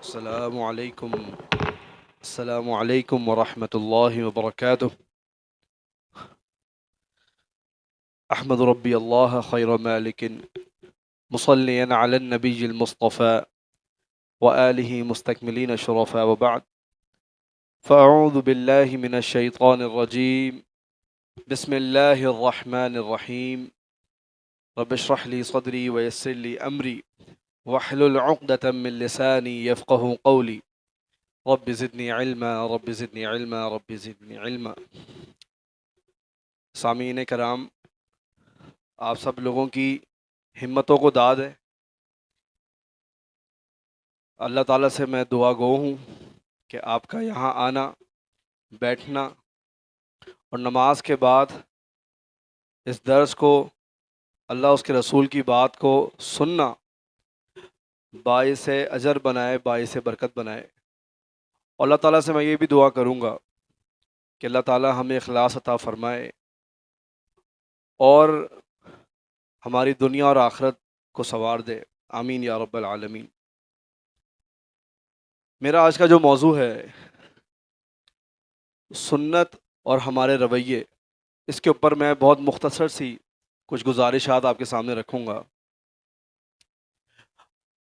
السلام علیکم السلام علیکم ورحمۃ اللہ وبرکاتہ. احمد ربی اللہ خیر مالک مصلیا علی النبی المصطفى وآلہ مستکملین شرفا وبعد فاعوذ باللہ من الشیطان الرجیم بسم اللہ الرحمن الرحیم رب اشرح لی صدری ویسر لی امری واحلل عقدۃ من لسانی یفقہوا قولی رب زدنی علما رب زدنی علما رب زدنی علما. سامعین کرام، آپ سب لوگوں کی ہمتوں کو داد ہے. اللہ تعالیٰ سے میں دعا گو ہوں کہ آپ کا یہاں آنا، بیٹھنا اور نماز کے بعد اس درس کو، اللہ اس کے رسول کی بات کو سننا باعث اجر بنائے، باعث برکت بنائے. اور اللہ تعالیٰ سے میں یہ بھی دعا کروں گا کہ اللہ تعالیٰ ہمیں اخلاص عطا فرمائے اور ہماری دنیا اور آخرت کو سنوار دے. آمین یا رب العالمین. میرا آج کا جو موضوع ہے سنت اور ہمارے رویے، اس کے اوپر میں بہت مختصر سی کچھ گزارشات آپ کے سامنے رکھوں گا.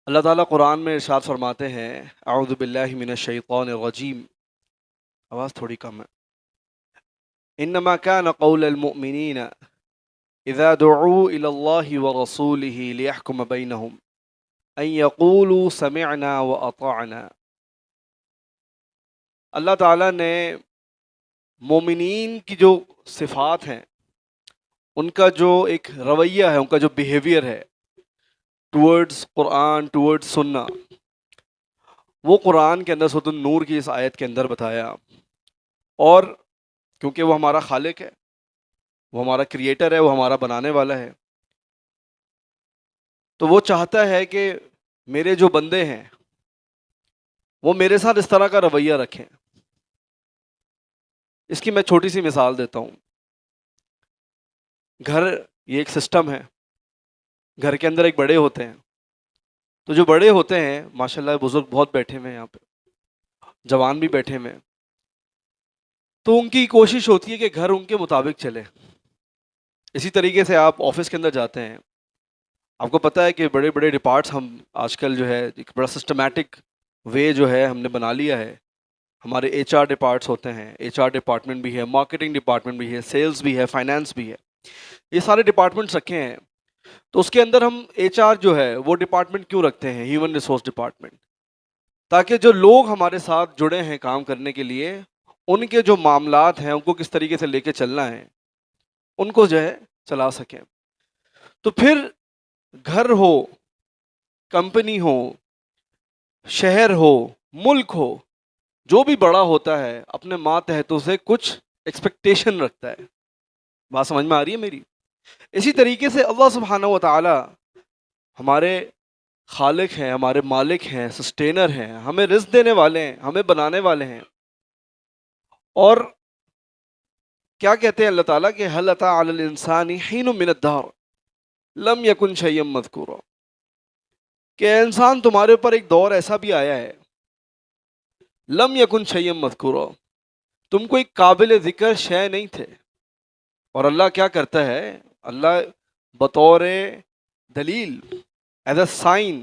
اللہ تعالیٰ قرآن میں ارشاد فرماتے ہیں، اعوذ باللہ من الشیطان الرجیم. آواز تھوڑی کم ہے. انما كان قول المؤمنین اذا دعوا الى اللہ ورسولہ لیحکم بینہم ان یقولوا سمعنا واطعنا. اللہ تعالیٰ نے مومنین کی جو صفات ہیں، ان کا جو ایک رویہ ہے، ان کا جو بیہیویئر ہے ٹورڈز قرآن، ٹورڈز سننا، وہ قرآن کے اندر سورۃ النور کی اس آیت کے اندر بتایا. اور کیونکہ وہ ہمارا خالق ہے، وہ ہمارا کریٹر ہے، وہ ہمارا بنانے والا ہے، تو وہ چاہتا ہے کہ میرے جو بندے ہیں وہ میرے ساتھ اس طرح کا رویہ رکھیں. اس کی میں چھوٹی سی مثال دیتا ہوں. گھر یہ ایک سسٹم ہے، گھر کے اندر ایک بڑے ہوتے ہیں. تو جو بڑے ہوتے ہیں، ماشاءاللہ بزرگ بہت بیٹھے ہوئے ہیں یہاں پہ، جوان بھی بیٹھے ہوئے ہیں، تو ان کی کوشش ہوتی ہے کہ گھر ان کے مطابق چلے. اسی طریقے سے آپ آفس کے اندر جاتے ہیں، آپ کو پتہ ہے کہ بڑے بڑے ڈپارٹس ہم آج کل جو ہے ایک بڑا سسٹمیٹک وے جو ہے ہم نے بنا لیا ہے. ہمارے ایچ آر ڈپارٹس ہوتے ہیں، ایچ آر ڈپارٹمنٹ بھی ہے، مارکیٹنگ ڈپارٹمنٹ بھی ہے، سیلز بھی ہے، فائنانس بھی ہے. یہ سارے ڈپارٹمنٹس رکھے ہیں. تو اس کے اندر ہم ایچ آر جو ہے وہ ڈپارٹمنٹ کیوں رکھتے ہیں، ہیومن ریسورس ڈپارٹمنٹ، تاکہ جو لوگ ہمارے ساتھ جڑے ہیں کام کرنے کے لیے، ان کے جو معاملات ہیں ان کو کس طریقے سے لے کے چلنا ہے، ان کو جو ہے چلا سکیں. تو پھر گھر ہو، کمپنی ہو، شہر ہو، ملک ہو، جو بھی بڑا ہوتا ہے اپنے ماتحتوں سے کچھ ایکسپیکٹیشن رکھتا ہے. بات سمجھ میں آ رہی ہے میری؟ اسی طریقے سے اللہ سبحانہ و تعالی ہمارے خالق ہیں، ہمارے مالک ہیں، سسٹینر ہیں، ہمیں رزق دینے والے ہیں، ہمیں بنانے والے ہیں. اور کیا کہتے ہیں اللہ تعالیٰ کہ هل اتى على الانسان حين من الدهر لم يكن شيئا مذكورا، کہ اے انسان تمہارے اوپر ایک دور ایسا بھی آیا ہے، لم يكن شيئا مذكورا، تم کوئی قابل ذکر شے نہیں تھے. اور اللہ کیا کرتا ہے، اللہ بطور دلیل، ایز اے سائن،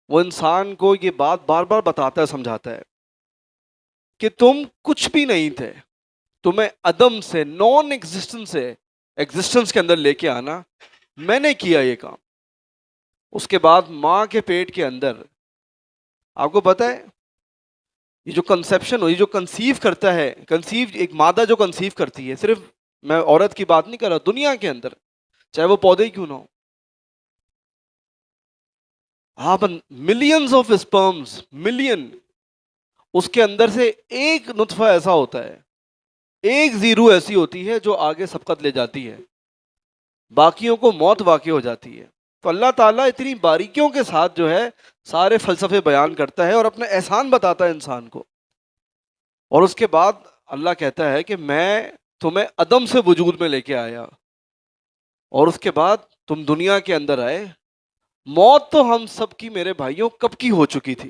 وہ انسان کو یہ بات بار بار بتاتا ہے، سمجھاتا ہے کہ تم کچھ بھی نہیں تھے، تمہیں عدم سے، نان ایگزسٹنس سے ایگزسٹنس کے اندر لے کے آنا میں نے کیا یہ کام. اس کے بعد ماں کے پیٹ کے اندر، آپ کو پتہ ہے یہ جو کنسیپشن ہو، یہ جو کنسیو کرتا ہے، کنسیو ایک مادہ جو کنسیو کرتی ہے، صرف میں عورت کی بات نہیں کر رہا، دنیا کے اندر چاہے وہ پودے ہی کیوں نہ ہو، آپ ملینز آف اسپرمز، ملین، اس کے اندر سے ایک نطفہ ایسا ہوتا ہے، ایک زیرو ایسی ہوتی ہے جو آگے سبقت لے جاتی ہے، باقیوں کو موت واقع ہو جاتی ہے. تو اللہ تعالیٰ اتنی باریکیوں کے ساتھ جو ہے سارے فلسفے بیان کرتا ہے اور اپنا احسان بتاتا ہے انسان کو. اور اس کے بعد اللہ کہتا ہے کہ میں تمہیں عدم سے وجود میں لے کے آیا، اور اس کے بعد تم دنیا کے اندر آئے. موت تو ہم سب کی، میرے بھائیوں، کب کی ہو چکی تھی.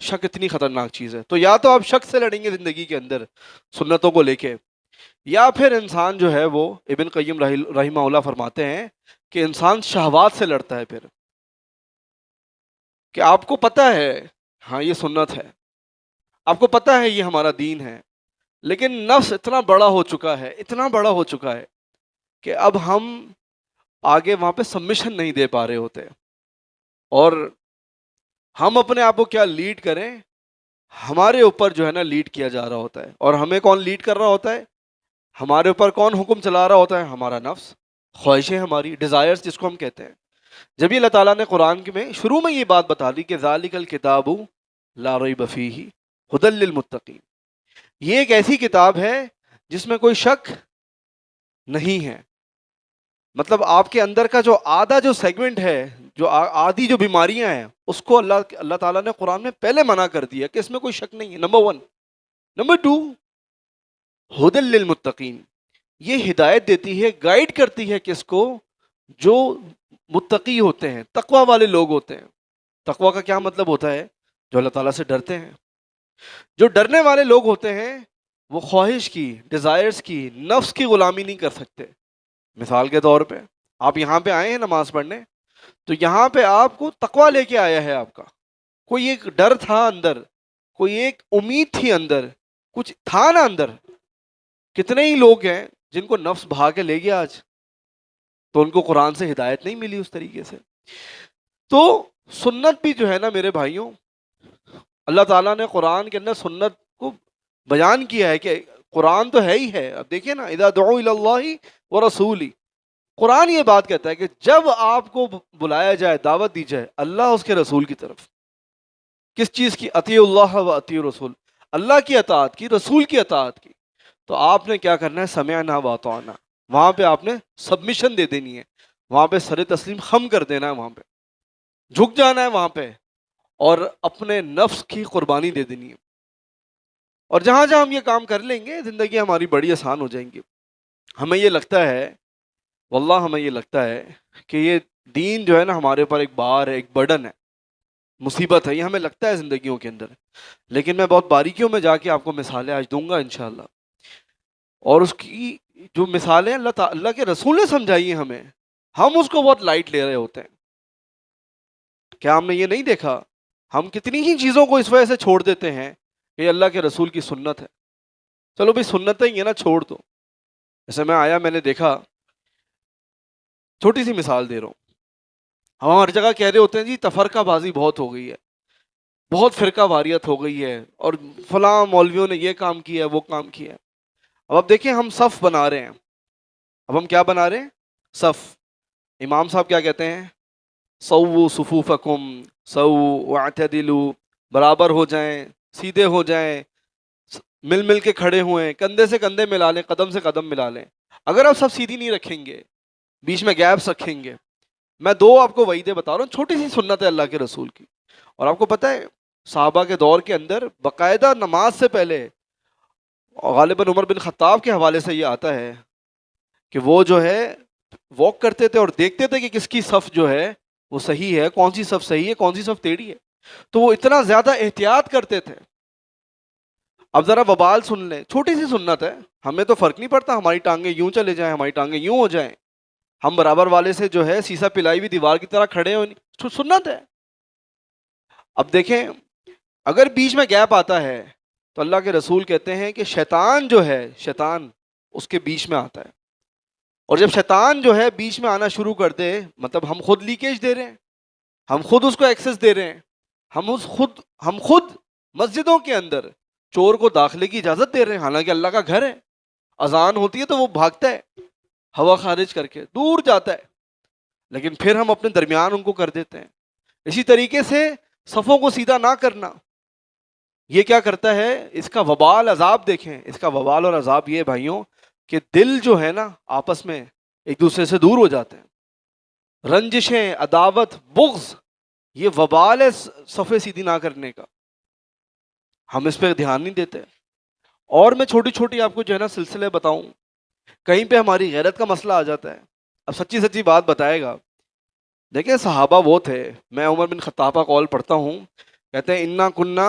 شک اتنی خطرناک چیز ہے. تو یا تو آپ شک سے لڑیں گے زندگی کے اندر سنتوں کو لے کے، یا پھر انسان جو ہے وہ ابن قیم رحمہ اللہ فرماتے ہیں کہ انسان شہوات سے لڑتا ہے. پھر کہ آپ کو پتہ ہے ہاں یہ سنت ہے، آپ کو پتہ ہے یہ ہمارا دین ہے، لیکن نفس اتنا بڑا ہو چکا ہے، اتنا بڑا ہو چکا ہے کہ اب ہم آگے وہاں پہ سبمیشن نہیں دے پا رہے ہوتے، اور ہم اپنے آپ کو کیا لیڈ کریں، ہمارے اوپر جو ہے نا لیڈ کیا جا رہا ہوتا ہے. اور ہمیں کون لیڈ کر رہا ہوتا ہے؟ ہمارے اوپر کون حکم چلا رہا ہوتا ہے؟ ہمارا نفس، خواہشیں ہماری، ڈیزائرز جس کو ہم کہتے ہیں. جب یہ اللہ تعالیٰ نے قرآن میں شروع میں یہ بات بتا دی کہ ذالک الکتاب لا ریب فیہ ھدی للمتقین، یہ ایک ایسی کتاب ہے جس میں کوئی شک نہیں ہے. مطلب آپ کے اندر کا جو آدھا جو سیگمنٹ ہے، جو آدھی جو بیماریاں ہیں، اس کو اللہ تعالیٰ نے قرآن میں پہلے منع کر دیا کہ اس میں کوئی شک نہیں ہے. نمبر 1. نمبر 2، ھدی للمتقین، یہ ہدایت دیتی ہے، گائیڈ کرتی ہے کس کو؟ جو متقی ہوتے ہیں، تقوی والے لوگ ہوتے ہیں. تقوی کا کیا مطلب ہوتا ہے؟ جو اللہ تعالیٰ سے ڈرتے ہیں. جو ڈرنے والے لوگ ہوتے ہیں وہ خواہش کی، ڈیزائرز کی، نفس کی غلامی نہیں کر سکتے. مثال کے طور پہ آپ یہاں پہ آئے ہیں نماز پڑھنے، تو یہاں پہ آپ کو تقوی لے کے آیا ہے. آپ کا کوئی ایک ڈر تھا اندر، کوئی ایک امید تھی اندر، کچھ تھا نا اندر. کتنے ہی لوگ ہیں جن کو نفس بھا کے لے گیا آج، تو ان کو قرآن سے ہدایت نہیں ملی اس طریقے سے. تو سنت بھی جو ہے نا میرے بھائیوں، اللہ تعالیٰ نے قرآن کے اندر سنت کو بیان کیا ہے کہ قرآن تو ہے ہی ہے. اب دیکھیں نا، اذا دعوا الی اللہ ورسولہ، قرآن یہ بات کہتا ہے کہ جب آپ کو بلایا جائے، دعوت دی جائے اللہ اس کے رسول کی طرف، کس چیز کی؟ اطیعوا اللہ و اطیعوا الرسول، اللہ کی اطاعت کی، رسول کی اطاعت کی. تو آپ نے کیا کرنا ہے؟ سمعنا واطعنا، وہاں پہ آپ نے سبمیشن دے دینی ہے، وہاں پہ سر تسلیم خم کر دینا ہے، وہاں پہ جھک جانا ہے وہاں پہ، اور اپنے نفس کی قربانی دے دینی ہے. اور جہاں جہاں ہم یہ کام کر لیں گے زندگی ہماری بڑی آسان ہو جائیں گی. ہمیں یہ لگتا ہے، واللہ ہمیں یہ لگتا ہے کہ یہ دین جو ہے نا ہمارے اوپر ایک بار ہے، ایک برڈن ہے، مصیبت ہے، یہ ہمیں لگتا ہے زندگیوں کے اندر. لیکن میں بہت باریکیوں میں جا کے آپ کو مثالیں آج دوں گا انشاءاللہ، اور اس کی جو مثالیں اللہ کے رسول نے سمجھائی ہیں ہمیں، ہم اس کو بہت لائٹ لے رہے ہوتے ہیں. کیا ہم نے یہ نہیں دیکھا؟ ہم کتنی ہی چیزوں کو اس وجہ سے چھوڑ دیتے ہیں کہ یہ اللہ کے رسول کی سنت ہے. چلو بھائی سنتیں ہی ہے نا، چھوڑ دو. جیسے میں آیا، میں نے دیکھا، چھوٹی سی مثال دے رہا ہوں. ہم ہر جگہ کہہ رہے ہوتے ہیں جی تفرقہ بازی بہت ہو گئی ہے، بہت فرقہ واریت ہو گئی ہے، اور فلاں مولویوں نے یہ کام کیا ہے، وہ کام کیا ہے. اب دیکھیں ہم صف بنا رہے ہیں. اب ہم کیا بنا رہے ہیں؟ صف. امام صاحب کیا کہتے ہیں؟ سووا صفوفکم، سووا واعتدلوا، برابر ہو جائیں، سیدھے ہو جائیں، مل مل کے کھڑے ہوئیں، کندھے سے کندھے ملا لیں، قدم سے قدم ملا لیں. اگر آپ سب سیدھی نہیں رکھیں گے، بیچ میں گیپس رکھیں گے. میں دو آپ کو وعیدیں بتا رہا ہوں، چھوٹی سی سنت ہے اللہ کے رسول کی. اور آپ کو پتہ ہے صحابہ کے دور کے اندر باقاعدہ نماز سے پہلے، غالباً عمر بن خطاب کے حوالے سے یہ آتا ہے کہ وہ جو ہے واک کرتے تھے اور دیکھتے تھے کہ کس کی صف جو ہے وہ صحیح ہے، کون سی صف صحیح ہے، کون سی صف ٹیڑھی ہے. تو وہ اتنا زیادہ احتیاط کرتے تھے. اب ذرا وبال سن لیں، چھوٹی سی سنت ہے، ہمیں تو فرق نہیں پڑتا، ہماری ٹانگیں یوں چلے جائیں، ہماری ٹانگیں یوں ہو جائیں، ہم برابر والے سے جو ہے سیسا پلائی ہوئی دیوار کی طرح کھڑے ہوئے، سنت ہے. اب دیکھیں اگر بیچ میں گیپ آتا ہے تو اللہ کے رسول کہتے ہیں کہ شیطان جو ہے، شیطان اس کے بیچ میں آتا ہے. اور جب شیطان جو ہے بیچ میں آنا شروع کر دے، مطلب ہم خود لیکیج دے رہے ہیں، ہم خود اس کو ایکسس دے رہے ہیں، ہم خود مسجدوں کے اندر چور کو داخلے کی اجازت دے رہے ہیں، حالانکہ اللہ کا گھر ہے. اذان ہوتی ہے تو وہ بھاگتا ہے، ہوا خارج کر کے دور جاتا ہے، لیکن پھر ہم اپنے درمیان ان کو کر دیتے ہیں. اسی طریقے سے صفوں کو سیدھا نہ کرنا، یہ کیا کرتا ہے؟ اس کا وبال عذاب دیکھیں، اس کا وبال اور عذاب یہ بھائیوں کہ دل جو ہے نا آپس میں ایک دوسرے سے دور ہو جاتے ہیں. رنجشیں، عداوت، بغض، یہ وبال ہے صفیں سیدھی نہ کرنے کا. ہم اس پہ دھیان نہیں دیتے. اور میں چھوٹی چھوٹی آپ کو جو ہے نا سلسلے بتاؤں، کہیں پہ ہماری غیرت کا مسئلہ آ جاتا ہے. اب سچی سچی بات بتائے گا، دیکھیں صحابہ وہ تھے، میں عمر بن خطاب کا قول پڑھتا ہوں کہتے ہیں انا کننا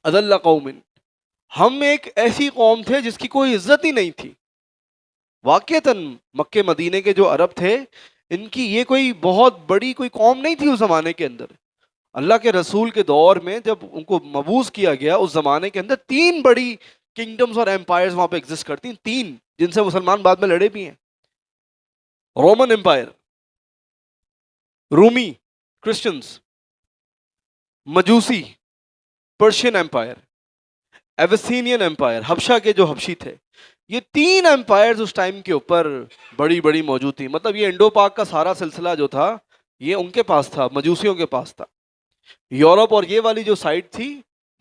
اذل قوم، ہم ایک ایسی قوم تھے جس کی کوئی عزت ہی نہیں تھی. واقعتاً مکے مدینے کے جو عرب تھے ان کی یہ کوئی بہت بڑی کوئی قوم نہیں تھی اس زمانے کے اندر. اللہ کے رسول کے دور میں جب ان کو مبعوث کیا گیا اس زمانے کے اندر 3 بڑی کنگڈمز اور ایمپائرز وہاں پہ ایگزسٹ کرتی ہیں، 3 جن سے مسلمان بعد میں لڑے بھی ہیں. رومن امپائر، رومی کرسچنز، مجوسی پرشین امپائر، ایویسینین امپائر حبشہ کے جو حبشی تھے. یہ 3 امپائرز اس ٹائم کے اوپر بڑی بڑی موجود تھی. مطلب یہ انڈو پاک کا سارا سلسلہ جو تھا یہ ان کے پاس تھا، مجوسیوں کے پاس تھا. یورپ اور یہ والی جو سائڈ تھی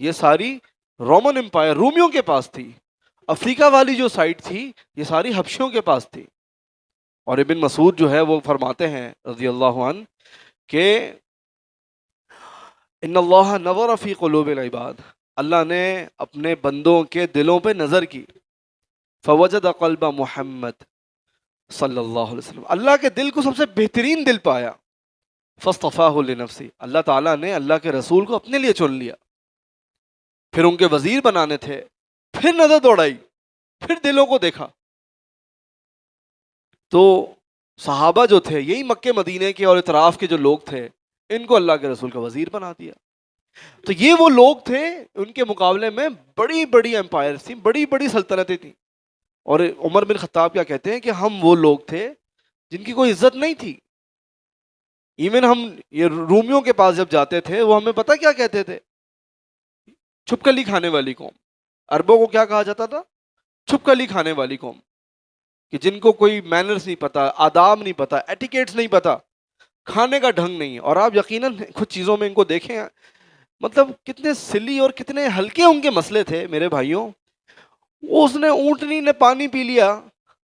یہ ساری رومن امپائر رومیوں کے پاس تھی. افریقہ والی جو سائڈ تھی یہ ساری حبشیوں کے پاس تھی. اور ابن مسعود جو ہے وہ فرماتے ہیں رضی اللہ عنہ کہ ان اللہ نظر فی قلوب العباد، اللہ نے اپنے بندوں کے دلوں پہ نظر کی. فوجد قلب محمد صلی اللہ علیہ وسلم، اللہ کے دل کو سب سے بہترین دل پایا. فاصطفاہ لنفسی، اللہ تعالیٰ نے اللہ کے رسول کو اپنے لیے چن لیا. پھر ان کے وزیر بنانے تھے، پھر نظر دوڑائی، پھر دلوں کو دیکھا. تو صحابہ جو تھے یہی مکے مدینے کے اور اطراف کے جو لوگ تھے ان کو اللہ کے رسول کا وزیر بنا دیا. تو یہ وہ لوگ تھے ان کے مقابلے میں بڑی بڑی امپائر تھیں، بڑی بڑی سلطنتیں تھیں. اور عمر بن خطاب کیا کہتے ہیں کہ ہم وہ لوگ تھے جن کی کوئی عزت نہیں تھی. ایون ہم یہ رومیوں کے پاس جب جاتے تھے وہ ہمیں پتہ کیا کہتے تھے؟ چھپکلی کھانے والی قوم. عربوں کو کیا کہا جاتا تھا؟ چھپکلی کھانے والی قوم، کہ جن کو کوئی مینرز نہیں پتا، آداب نہیں پتا، ایٹیکیٹس نہیں پتا، کھانے کا ڈھنگ نہیں. اور آپ یقیناً کچھ چیزوں میں ان کو دیکھیں، مطلب کتنے سلی اور کتنے ہلکے ان کے مسئلے تھے میرے بھائیوں. اس نے اونٹنی نے پانی پی لیا،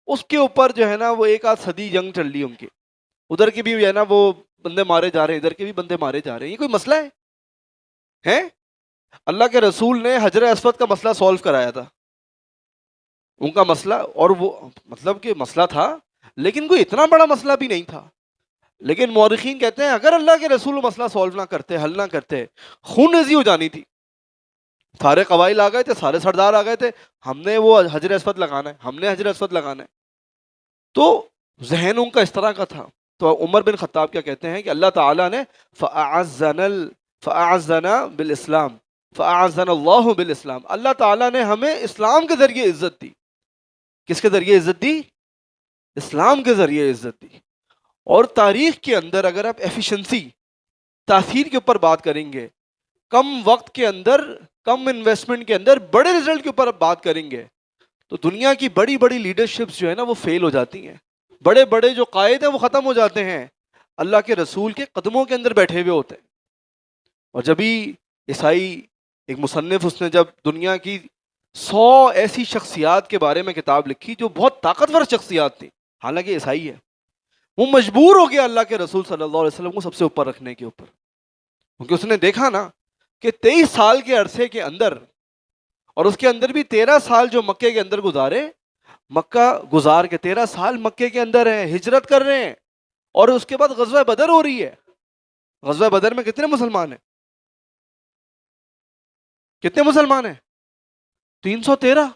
اس کے اوپر جو ہے نا وہ 1 آدھ صدی جنگ چل لی ان کی. ادھر کے بھی ہے نا وہ بندے مارے جا رہے ہیں، ادھر کے بھی بندے مارے جا رہے ہیں. یہ کوئی مسئلہ ہے؟ اللہ کے رسول نے حجر اسود کا مسئلہ سولو کرایا تھا ان کا مسئلہ، اور وہ مطلب کہ مسئلہ تھا لیکن کوئی اتنا بڑا مسئلہ بھی نہیں تھا. لیکن مورخین کہتے ہیں اگر اللہ کے رسول مسئلہ سولو نہ کرتے، حل نہ کرتے، خون ریزی ہو جانی تھی. سارے قبائل آ گئے تھے، سارے سردار آ گئے تھے، ہم نے وہ حجر اسود لگانا ہے، ہم نے حجر اسود لگانا ہے. تو ذہن ان کا اس طرح کا تھا. تو عمر بن خطاب کیا کہتے ہیں کہ اللہ تعالیٰ نے فَأَعَزَّنَا بِالْإِسْلام فَأَعَزَّنَا اللَّهُ بِالْإِسْلام، اللہ تعالیٰ نے ہمیں اسلام کے ذریعے عزت دی. کس کے ذریعے عزت دی؟ اسلام کے ذریعے عزت دی. اور تاریخ کے اندر اگر آپ ایفیشنسی، تاثیر کے اوپر بات کریں گے، کم وقت کے اندر، کم انویسٹمنٹ کے اندر بڑے رزلٹ کے اوپر بات کریں گے، تو دنیا کی بڑی بڑی لیڈرشپس جو ہے نا وہ فیل ہو جاتی ہیں. بڑے بڑے جو قائد ہیں وہ ختم ہو جاتے ہیں، اللہ کے رسول کے قدموں کے اندر بیٹھے ہوئے ہوتے ہیں. اور جبھی عیسائی ایک مصنف اس نے جب دنیا کی 100 ایسی شخصیات کے بارے میں کتاب لکھی جو بہت طاقتور شخصیات تھیں، حالانکہ عیسائی ہے، وہ مجبور ہو گیا اللہ کے رسول صلی اللہ علیہ وسلم کو سب سے اوپر رکھنے کے اوپر. کیونکہ اس نے دیکھا نا کہ 23 سال کے عرصے کے اندر، اور اس کے اندر بھی 13 سال جو مکے کے اندر گزارے، مکہ گزار کے 13 سال مکے کے اندر ہیں، ہجرت کر رہے ہیں، اور اس کے بعد غزوہ بدر ہو رہی ہے. غزوہ بدر میں کتنے مسلمان ہیں؟ کتنے مسلمان ہیں؟ 313.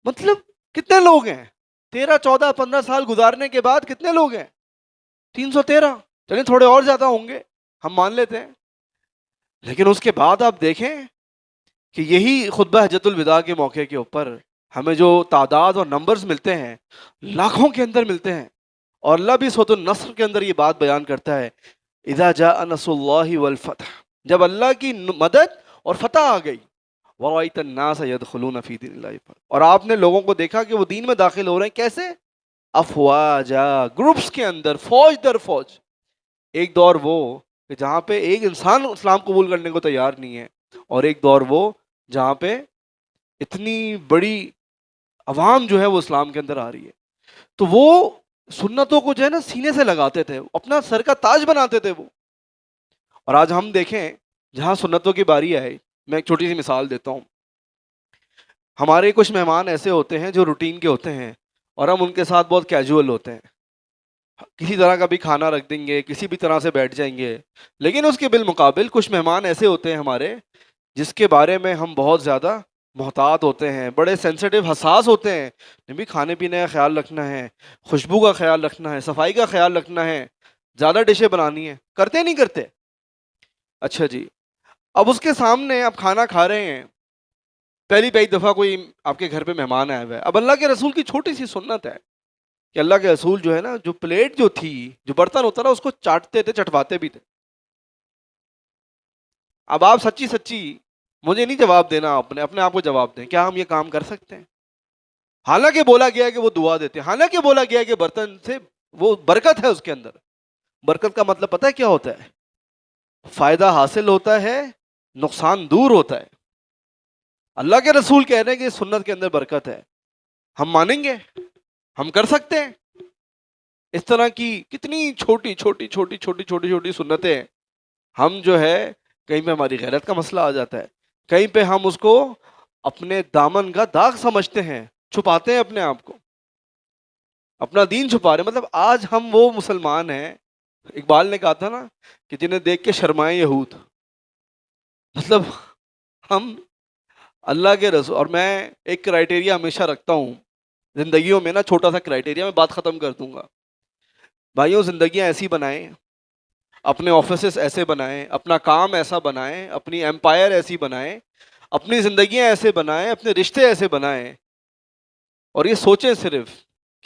مطلب کتنے لوگ ہیں؟ 13 14 15 سال گزارنے کے بعد کتنے لوگ ہیں؟ 313. چلیں تھوڑے اور زیادہ ہوں گے، ہم مان لیتے ہیں. لیکن اس کے بعد آپ دیکھیں کہ یہی خطبہ حجۃ الوداع کے موقع کے اوپر ہمیں جو تعداد اور نمبرز ملتے ہیں لاکھوں کے اندر ملتے ہیں. اور اللہ بھی سورۃ النصر کے اندر یہ بات بیان کرتا ہے، اذا جاء نصر اللہ والفتح، جب اللہ کی مدد اور فتح آ گئی، وَرَأَيْتَ النَّاسَ يَدْخُلُونَ فِي دِينِ اللَّهِ أَفْوَاجًا، اور آپ نے لوگوں کو دیکھا کہ وہ دین میں داخل ہو رہے ہیں. کیسے؟ افواجا، گروپس کے اندر، فوج در فوج. ایک دور وہ کہ جہاں پہ ایک انسان اسلام قبول کرنے کو تیار نہیں ہے، اور ایک دور وہ جہاں پہ اتنی بڑی عوام جو ہے وہ اسلام کے اندر آ رہی ہے. تو وہ سنتوں کو جو ہے نا سینے سے لگاتے تھے، اپنا سر کا تاج بناتے تھے وہ. اور آج ہم دیکھیں جہاں سنتوں کی باری آئے، میں ایک چھوٹی سی مثال دیتا ہوں. ہمارے کچھ مہمان ایسے ہوتے ہیں جو روٹین کے ہوتے ہیں، اور ہم ان کے ساتھ بہت کیجول ہوتے ہیں. کسی طرح کا بھی کھانا رکھ دیں گے، کسی بھی طرح سے بیٹھ جائیں گے. لیکن اس کے بالمقابل کچھ مہمان ایسے ہوتے ہیں ہمارے جس کے بارے میں ہم بہت زیادہ محتاط ہوتے ہیں، بڑے سینسیٹیو حساس ہوتے ہیں. بھی کھانے پینے کا خیال رکھنا ہے، خوشبو کا خیال رکھنا ہے، صفائی کا خیال رکھنا ہے، زیادہ ڈشیں بنانی ہے. کرتے نہیں کرتے؟ اچھا جی، اب اس کے سامنے آپ کھانا کھا رہے ہیں، پہلی دفعہ کوئی آپ کے گھر پہ مہمان آیا ہوا ہے. اب اللہ کے رسول کی چھوٹی سی سنت ہے کہ اللہ کے رسول جو ہے نا، جو پلیٹ جو تھی، جو برتن ہوتا نا، اس کو چاٹتے تھے، چٹواتے بھی تھے. اب آپ سچی سچی مجھے نہیں جواب دینا، اپنے آپ کو جواب دیں، کیا ہم یہ کام کر سکتے ہیں؟ حالانکہ بولا گیا ہے کہ وہ دعا دیتے ہیں، حالانکہ بولا گیا ہے کہ برتن سے وہ برکت ہے. اس کے اندر برکت کا مطلب پتہ ہے کیا ہوتا ہے؟ فائدہ حاصل ہوتا ہے، نقصان دور ہوتا ہے. اللہ کے رسول کہہ رہے ہیں کہ سنت کے اندر برکت ہے. ہم مانیں گے؟ ہم کر سکتے ہیں؟ اس طرح کی کتنی چھوٹی چھوٹی چھوٹی چھوٹی چھوٹی چھوٹی سنتیں ہم جو ہے، کہیں پہ ہماری غیرت کا مسئلہ آ جاتا ہے، کہیں پہ ہم اس کو اپنے دامن کا داغ سمجھتے ہیں، چھپاتے ہیں اپنے آپ کو، اپنا دین چھپا رہے ہیں. مطلب آج ہم وہ مسلمان ہیں، اقبال نے کہا تھا نا کہ جنہیں دیکھ کے شرمائیں یہود. مطلب ہم اللہ کے رسول، اور میں ایک کرائٹیریا ہمیشہ رکھتا ہوں زندگیوں میں نا، چھوٹا سا کرائٹیریا، میں بات ختم کر دوں گا. بھائیوں، زندگیاں ایسی بنائیں، اپنے آفیسز ایسے بنائیں، اپنا کام ایسا بنائیں، اپنی ایمپائر ایسی بنائیں، اپنی زندگیاں ایسے بنائیں، اپنے رشتے ایسے بنائیں، اور یہ سوچیں صرف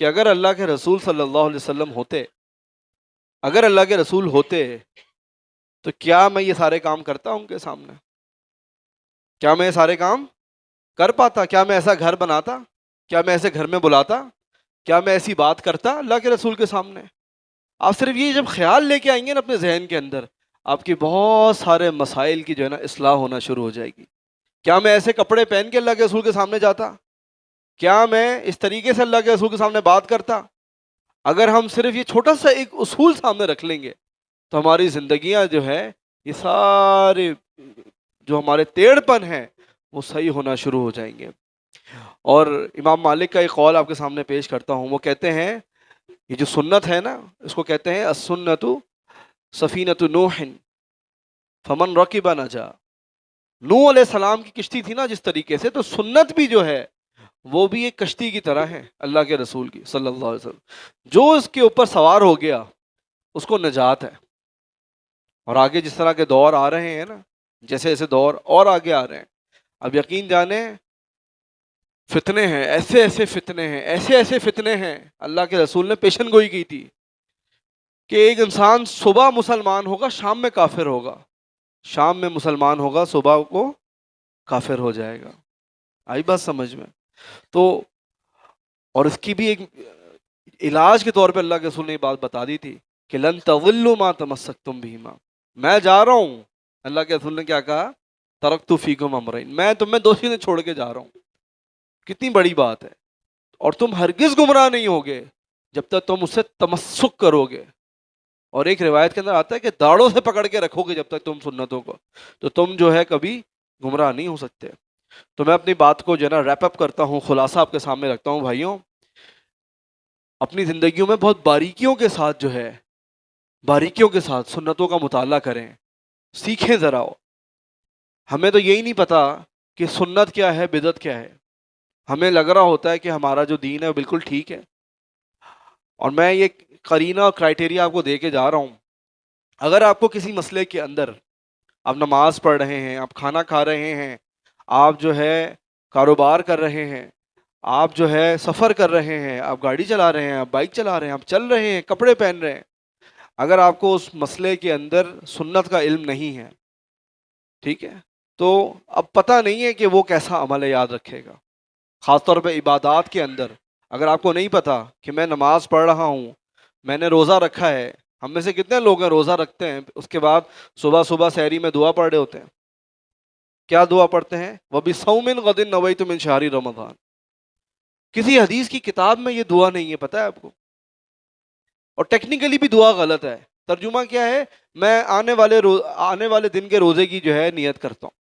کہ اگر اللہ کے رسول صلی اللہ علیہ وسلم ہوتے، اگر اللہ کے رسول ہوتے، تو کیا میں یہ سارے کام کرتا ان کے سامنے؟ کیا میں یہ سارے کام کر پاتا؟ کیا میں ایسا گھر بناتا؟ کیا میں ایسے گھر میں بلاتا؟ کیا میں ایسی بات کرتا اللہ کے رسول کے سامنے؟ آپ صرف یہ جب خیال لے کے آئیں گے نا اپنے ذہن کے اندر، آپ کی بہت سارے مسائل کی جو ہے نا اصلاح ہونا شروع ہو جائے گی. کیا میں ایسے کپڑے پہن کے اللہ کے رسول کے سامنے جاتا؟ کیا میں اس طریقے سے اللہ کے رسول کے سامنے بات کرتا؟ اگر ہم صرف یہ چھوٹا سا ایک اصول سامنے رکھ لیں گے تو ہماری زندگیاں جو ہے، یہ سارے جو ہمارے ٹیڑھ پن ہیں وہ صحیح ہونا شروع ہو جائیں گے. اور امام مالک کا ایک قول آپ کے سامنے پیش کرتا ہوں. وہ کہتے ہیں یہ جو سنت ہے نا، اس کو کہتے ہیں السنت سفینۃ نوح فمن رکب نجا. نوح علیہ السلام کی کشتی تھی نا جس طریقے سے، تو سنت بھی جو ہے وہ بھی ایک کشتی کی طرح ہے اللہ کے رسول کی صلی اللہ علیہ وسلم. جو اس کے اوپر سوار ہو گیا اس کو نجات ہے. اور آگے جس طرح کے دور آ رہے ہیں نا، جیسے ایسے دور اور آگے آ رہے ہیں، اب یقین جانیں فتنے ہیں، ایسے ایسے فتنے ہیں، ایسے ایسے فتنے ہیں. اللہ کے رسول نے پیشن گوئی کی تھی کہ ایک انسان صبح مسلمان ہوگا، شام میں کافر ہوگا، شام میں مسلمان ہوگا، صبح کو کافر ہو جائے گا. آئی بات سمجھ میں؟ تو اور اس کی بھی ایک علاج کے طور پہ اللہ کے رسول نے یہ بات بتا دی تھی کہ لن تضلوا ما تمسکتم بہما. میں جا رہا ہوں، اللہ کے رسول نے کیا کہا؟ ترکت فیکم امرین، میں تمہیں دو چیزیں چھوڑ کے جا رہا ہوں. کتنی بڑی بات ہے. اور تم ہرگز گمراہ نہیں ہوگے جب تک تم اس سے تمسک کرو گے. اور ایک روایت کے اندر آتا ہے کہ داڑوں سے پکڑ کے رکھو گے جب تک تم سنتوں کو، تو تم جو ہے کبھی گمراہ نہیں ہو سکتے. تو میں اپنی بات کو جو ہے نا ریپ اپ کرتا ہوں، خلاصہ آپ کے سامنے رکھتا ہوں. بھائیوں، اپنی زندگیوں میں بہت باریکیوں کے ساتھ جو ہے، باریکیوں کے ساتھ سنتوں کا مطالعہ کریں، سیکھیں ذرا. ہمیں تو یہی نہیں پتا کہ سنت کیا ہے، بدعت کیا ہے. ہمیں لگ رہا ہوتا ہے کہ ہمارا جو دین ہے وہ بالکل ٹھیک ہے. اور میں یہ قرینہ اور کرائٹیریا آپ کو دے کے جا رہا ہوں. اگر آپ کو کسی مسئلے کے اندر، آپ نماز پڑھ رہے ہیں، آپ کھانا کھا رہے ہیں، آپ جو ہے کاروبار کر رہے ہیں، آپ جو ہے سفر کر رہے ہیں، آپ گاڑی چلا رہے ہیں، آپ بائک چلا رہے ہیں، آپ چل رہے ہیں، کپڑے پہن رہے ہیں، اگر آپ کو اس مسئلے کے اندر سنت کا علم نہیں ہے، ٹھیک ہے، تو اب پتہ نہیں ہے کہ وہ کیسا عمل یاد رکھے گا. خاص طور پہ عبادات کے اندر اگر آپ کو نہیں پتا کہ میں نماز پڑھ رہا ہوں، میں نے روزہ رکھا ہے. ہم میں سے کتنے لوگ ہیں روزہ رکھتے ہیں، اس کے بعد صبح صبح سحری میں دعا پڑھ رہے ہوتے ہیں؟ کیا دعا پڑھتے ہیں؟ وَبِصَوْمٍ غَدٍ نَوَيْتُ مِنْ شَهْرِ رَمَضَانَ. کسی حدیث کی کتاب میں یہ دعا نہیں ہے، پتہ ہے آپ کو. اور ٹیکنیکلی بھی دعا غلط ہے. ترجمہ کیا ہے؟ میں آنے والے دن کے روزے کی جو ہے نیت کرتا ہوں.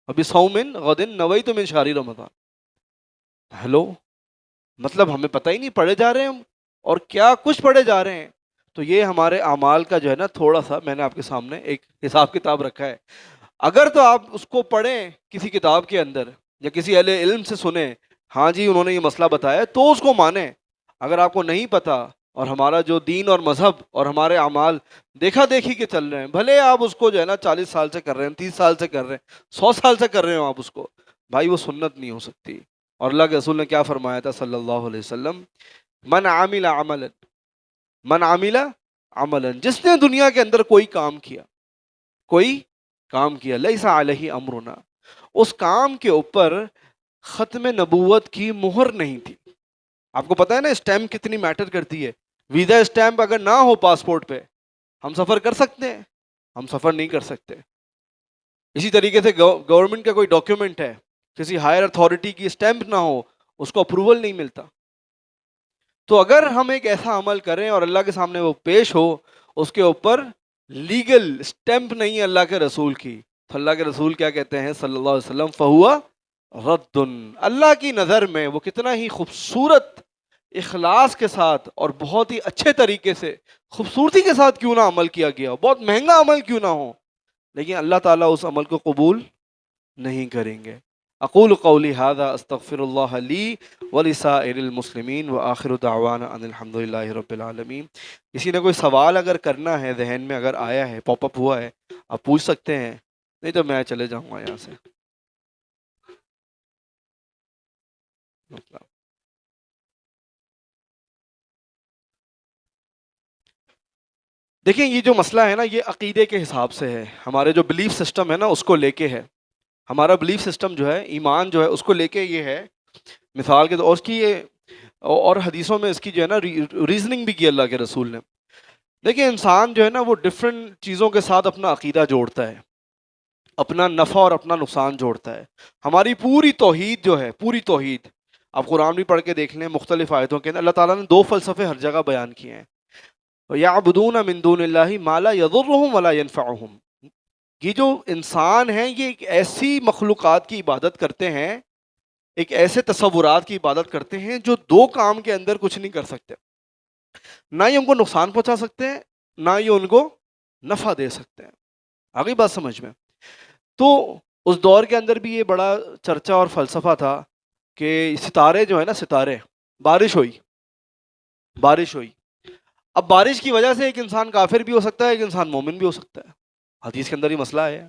وَبِصَوْمٍ غَدٍ نَوَيْتُ مِنْ شَهْرِ رَمَضَانَ. ہیلو، مطلب ہمیں پتہ ہی نہیں، پڑھے جا رہے ہیں ہم، اور کیا کچھ پڑھے جا رہے ہیں. تو یہ ہمارے اعمال کا جو ہے نا تھوڑا سا میں نے آپ کے سامنے ایک حساب کتاب رکھا ہے. اگر تو آپ اس کو پڑھیں کسی کتاب کے اندر یا کسی اہل علم سے سنیں، ہاں جی انہوں نے یہ مسئلہ بتایا تو اس کو مانیں. اگر آپ کو نہیں پتا اور ہمارا جو دین اور مذہب اور ہمارے اعمال دیکھا دیکھی کے چل رہے ہیں، بھلے آپ اس کو جو ہے نا 40 سال سے کر رہے ہیں، 30 سال سے کر رہے ہیں، 100 سال سے کر رہے ہو آپ اس کو، بھائی وہ سنت نہیں ہو سکتی. اور اللہ کے رسول نے کیا فرمایا تھا صلی اللہ علیہ وسلم، من عامل عملا، من عامل عملا، جس نے دنیا کے اندر کوئی کام کیا، کوئی کام کیا، لیس علیہ امرنا، اس کام کے اوپر ختم نبوت کی مہر نہیں تھی. آپ کو پتا ہے نا اسٹیمپ کتنی میٹر کرتی ہے. ویزا اسٹیمپ اگر نہ ہو پاسپورٹ پہ ہم سفر کر سکتے ہیں؟ ہم سفر نہیں کر سکتے. اسی طریقے سے گورنمنٹ کا کوئی ڈاکیومنٹ ہے، کسی ہائر اتھارٹی کی اسٹیمپ نہ ہو اس کو اپروول نہیں ملتا. تو اگر ہم ایک ایسا عمل کریں اور اللہ کے سامنے وہ پیش ہو، اس کے اوپر لیگل اسٹیمپ نہیں ہے اللہ کے رسول کی، تو اللہ کے رسول کیا کہتے ہیں صلی اللہ علیہ وسلم، فہوا رد. اللہ کی نظر میں وہ کتنا ہی خوبصورت اخلاص کے ساتھ اور بہت ہی اچھے طریقے سے خوبصورتی کے ساتھ کیوں نہ عمل کیا گیا ہو، بہت مہنگا عمل کیوں نہ ہو، لیکن اللہ تعالیٰ اس عمل کو قبول نہیں کریں گے. اقول قولی ھذا استغفر اللہ لی ولسائر المسلمین وآخر دعوانا ان الحمد للہ رب العالمین. کسی نے کوئی سوال اگر کرنا ہے، ذہن میں اگر آیا ہے، پاپ اپ ہوا ہے، آپ پوچھ سکتے ہیں، نہیں تو میں چلے جاؤں گا یہاں سے. دیکھیں یہ جو مسئلہ ہے نا یہ عقیدے کے حساب سے ہے، ہمارے جو بلیف سسٹم ہے نا اس کو لے کے ہے. ہمارا بلیف سسٹم جو ہے، ایمان جو ہے، اس کو لے کے یہ ہے. مثال کے اور اس کی یہ اور حدیثوں میں اس کی جو ہے نا ریزننگ بھی کی اللہ کے رسول نے. دیکھیں انسان جو ہے نا وہ ڈفرینٹ چیزوں کے ساتھ اپنا عقیدہ جوڑتا ہے، اپنا نفع اور اپنا نقصان جوڑتا ہے. ہماری پوری توحید جو ہے، پوری توحید، آپ قرآن بھی پڑھ کے دیکھ لیں مختلف آیتوں کے اندر اللہ تعالیٰ نے 2 فلسفے ہر جگہ بیان کیے ہیں. یعبدون من دون اللہ ما لا یضرهم ولا ينفعهم. یہ جو انسان ہیں یہ ایک ایسی مخلوقات کی عبادت کرتے ہیں، ایک ایسے تصورات کی عبادت کرتے ہیں جو 2 کام کے اندر کچھ نہیں کر سکتے. نہ ہی ان کو نقصان پہنچا سکتے ہیں، نہ ہی ان کو نفع دے سکتے ہیں. آگئی بات سمجھ میں؟ تو اس دور کے اندر بھی یہ بڑا چرچا اور فلسفہ تھا کہ ستارے جو ہے نا، ستارے، بارش ہوئی، بارش ہوئی. اب بارش کی وجہ سے ایک انسان کافر بھی ہو سکتا ہے، ایک انسان مومن بھی ہو سکتا ہے. حدیث کے اندر یہ مسئلہ ہے،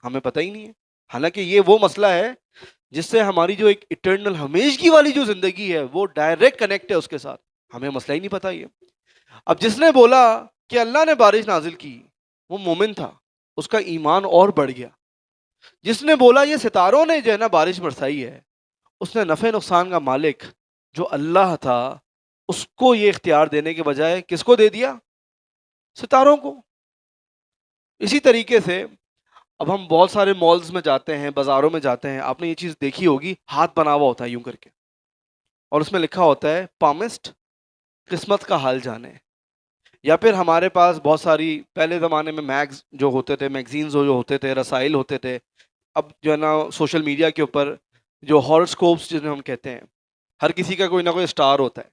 ہمیں پتہ ہی نہیں ہے. حالانکہ یہ وہ مسئلہ ہے جس سے ہماری جو ایک اٹرنل ہمیشگی والی جو زندگی ہے وہ ڈائریکٹ کنیکٹ ہے اس کے ساتھ. ہمیں مسئلہ ہی نہیں پتہ یہ. اب جس نے بولا کہ اللہ نے بارش نازل کی وہ مومن تھا، اس کا ایمان اور بڑھ گیا. جس نے بولا یہ ستاروں نے جو ہے نا بارش برسائی ہے، اس نے نفع نقصان کا مالک جو اللہ تھا اس کو یہ اختیار دینے کے بجائے کس کو دے دیا؟ ستاروں کو. اسی طریقے سے اب ہم بہت سارے مالز میں جاتے ہیں، بازاروں میں جاتے ہیں، آپ نے یہ چیز دیکھی ہوگی، ہاتھ بنا ہوا ہوتا ہے یوں کر کے، اور اس میں لکھا ہوتا ہے پامسٹ، قسمت کا حال جانے. یا پھر ہمارے پاس بہت ساری پہلے زمانے میں میگز جو ہوتے تھے، میگزینز جو ہوتے تھے، رسائل ہوتے تھے. اب جو ہے نا سوشل میڈیا کے اوپر جو ہاراسکوپس جنہیں ہم کہتے ہیں، ہر کسی کا کوئی نہ کوئی اسٹار ہوتا ہے.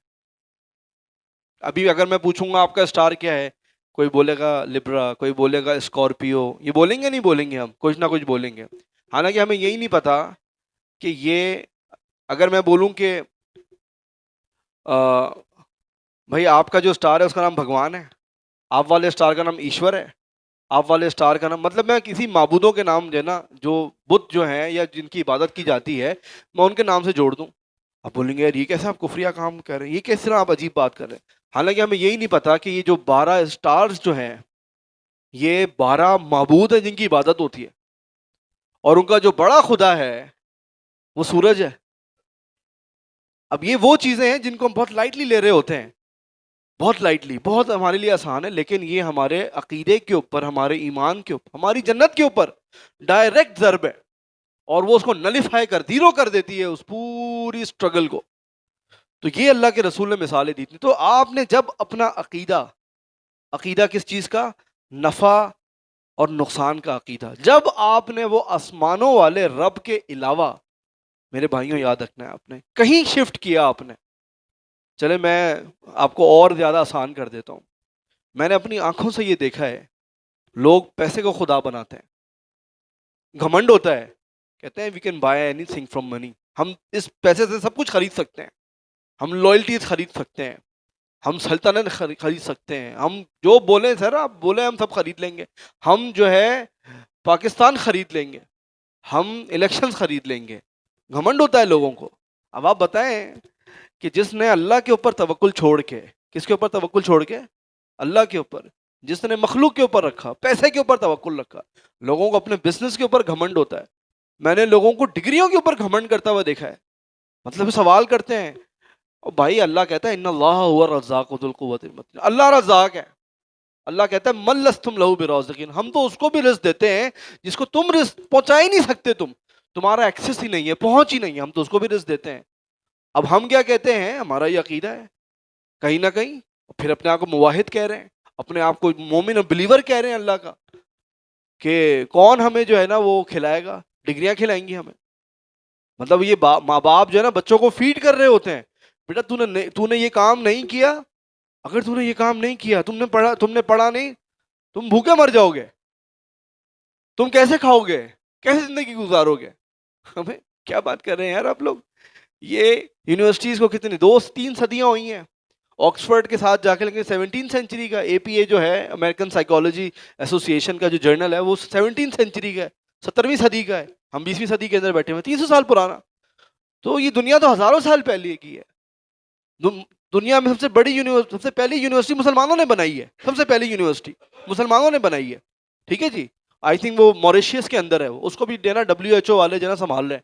ابھی اگر میں پوچھوں گا آپ کا اسٹار کیا ہے، کوئی بولے گا لبرا، کوئی بولے گا اسکارپیو. یہ بولیں گے نہیں بولیں گے، ہم کچھ نہ کچھ بولیں گے. حالانکہ ہمیں یہی نہیں پتا کہ یہ اگر میں بولوں کہ بھائی آپ کا جو اسٹار ہے اس کا نام بھگوان ہے، آپ والے اسٹار کا نام ایشور ہے، آپ والے اسٹار کا نام، مطلب میں کسی معبودوں کے نام جو ہے نا، جو بت جو ہیں یا جن کی عبادت کی جاتی ہے، میں ان کے نام سے جوڑ دوں. آپ بولیں گے یار یہ کیسے آپ کفریہ کام کر رہے ہیں، یہ کس طرح آپ عجیب بات کر رہے ہیں. حالانکہ ہمیں یہی نہیں پتا کہ یہ جو 12 اسٹارز جو ہیں یہ 12 معبود ہیں جن کی عبادت ہوتی ہے، اور ان کا جو بڑا خدا ہے وہ سورج ہے. اب یہ وہ چیزیں ہیں جن کو ہم بہت لائٹلی لے رہے ہوتے ہیں، بہت لائٹلی، بہت ہمارے لیے آسان ہے، لیکن یہ ہمارے عقیدے کے اوپر، ہمارے ایمان کے اوپر، ہماری جنت کے اوپر ڈائریکٹ ضرب ہے، اور وہ اس کو نلیفائی کر، زیرو کر دیتی ہے اس پوری اسٹرگل کو. تو یہ اللہ کے رسول نے مثالیں دی تھی. تو آپ نے جب اپنا عقیدہ، عقیدہ کس چیز کا؟ نفع اور نقصان کا عقیدہ، جب آپ نے وہ آسمانوں والے رب کے علاوہ، میرے بھائیوں یاد رکھنا ہے، آپ نے کہیں شفٹ کیا، آپ نے، چلے میں آپ کو اور زیادہ آسان کر دیتا ہوں. میں نے اپنی آنکھوں سے یہ دیکھا ہے، لوگ پیسے کو خدا بناتے ہیں، گھمنڈ ہوتا ہے، کہتے ہیں we can buy anything from money, ہم اس پیسے سے سب کچھ خرید سکتے ہیں، ہم لوئلٹیز خرید سکتے ہیں، ہم سلطنت خرید سکتے ہیں، ہم جو بولیں سر آپ بولیں ہم سب خرید لیں گے، ہم جو ہے پاکستان خرید لیں گے، ہم الیکشنز خرید لیں گے، گھمنڈ ہوتا ہے لوگوں کو۔ اب آپ بتائیں کہ جس نے اللہ کے اوپر توکل چھوڑ کے، کس کے اوپر توکل چھوڑ کے؟ اللہ کے اوپر، جس نے مخلوق کے اوپر رکھا، پیسے کے اوپر توکل رکھا، لوگوں کو اپنے بزنس کے اوپر گھمنڈ ہوتا ہے۔ میں نے لوگوں کو ڈگریوں کے اوپر گھمنڈ کرتا ہوا دیکھا ہے، مطلب سوال کرتے ہیں اور بھائی اللہ کہتا ہے ان اللہ هو الرزاق ذو القوۃ المتین، اللہ رزاق ہے، اللہ کہتا ہے من لستم لہ برازقین، ہم تو اس کو بھی رزق دیتے ہیں جس کو تم رزق پہنچا ہی نہیں سکتے، تمہارا ایکسس ہی نہیں ہے، پہنچ ہی نہیں ہے، ہم تو اس کو بھی رزق دیتے ہیں۔ اب ہم کیا کہتے ہیں، ہمارا یہ عقیدہ ہے کہیں نہ کہیں، پھر اپنے آپ کو موحد کہہ رہے ہیں، اپنے آپ کو مومن اور بلیور کہہ رہے ہیں اللہ کا، کہ کون ہمیں جو ہے نا وہ کھلائے گا، ڈگریاں کھلائیں گی ہمیں؟ مطلب یہ ماں باپ جو ہے نا بچوں کو فیڈ کر رہے ہوتے ہیں، بیٹا تو نے یہ کام نہیں کیا، اگر تو نے یہ کام نہیں کیا، تم نے پڑھا نہیں، تم بھوکے مر جاؤ گے، تم کیسے کھاؤ گے، کیسے زندگی گزارو گے؟ ہمیں کیا بات کر رہے ہیں یار آپ لوگ؟ یہ یونیورسٹیز کو کتنی 2-3 صدیاں ہوئی ہیں، آکسفورڈ کے ساتھ جا کے، لیکن 17 سینچری کا اے پی اے جو ہے امریکن سائیکالوجی ایسوسی ایشن کا جو جرنل ہے وہ 17 سینچری کا ہے، 17ویں صدی کا ہے، ہم 20ویں صدی کے اندر بیٹھے ہوئے، 300 سال پرانا۔ تو یہ دنیا تو ہزاروں سال پہلے کی ہے، دنیا میں سب سے پہلی یونیورسٹی مسلمانوں نے بنائی ہے، سب سے پہلی یونیورسٹی مسلمانوں نے بنائی ہے، ٹھیک ہے جی۔ آئی تھنک وہ موریشیس کے اندر ہے، اس کو بھی دینا WHO والے جو ہے نا سنبھال رہے ہیں،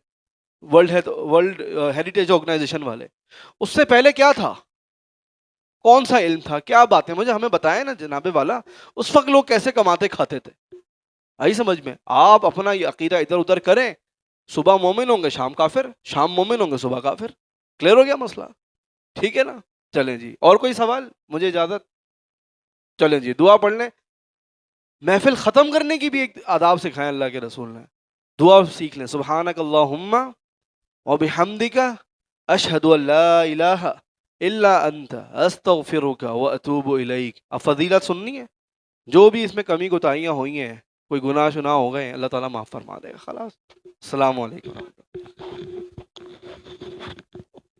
ورلڈ ہیریٹیج آرگنائزیشن والے۔ اس سے پہلے کیا تھا، کون سا علم تھا، کیا باتیں مجھے ہمیں بتائیں نا جناب والا، اس وقت لوگ کیسے کماتے کھاتے تھے؟ آئی سمجھ میں؟ آپ اپنا یہ عقیدہ ادھر ادھر کریں، صبح مومن ہوں گے شام کافر، شام مومن ہوں گے صبح کافر، کلیئر ہو گیا مسئلہ؟ ٹھیک ہے نا؟ چلیں جی، اور کوئی سوال؟ مجھے اجازت، چلیں جی دعا پڑھ لیں۔ محفل ختم کرنے کی بھی ایک آداب سکھائیں اللہ کے رسول نے، دعا سیکھ لیں، سبحانک اللہم وبحمدک اشہد ان لا الہ الا انت استغفرک واتوب الیک۔ اب فضیلت سننی ہے، جو بھی اس میں کمی کوتاہیاں ہوئی ہیں، کوئی گناہ شنا ہو گئے ہیں، اللہ تعالیٰ معاف فرما دے گا، خلاص۔ السلام علیکم۔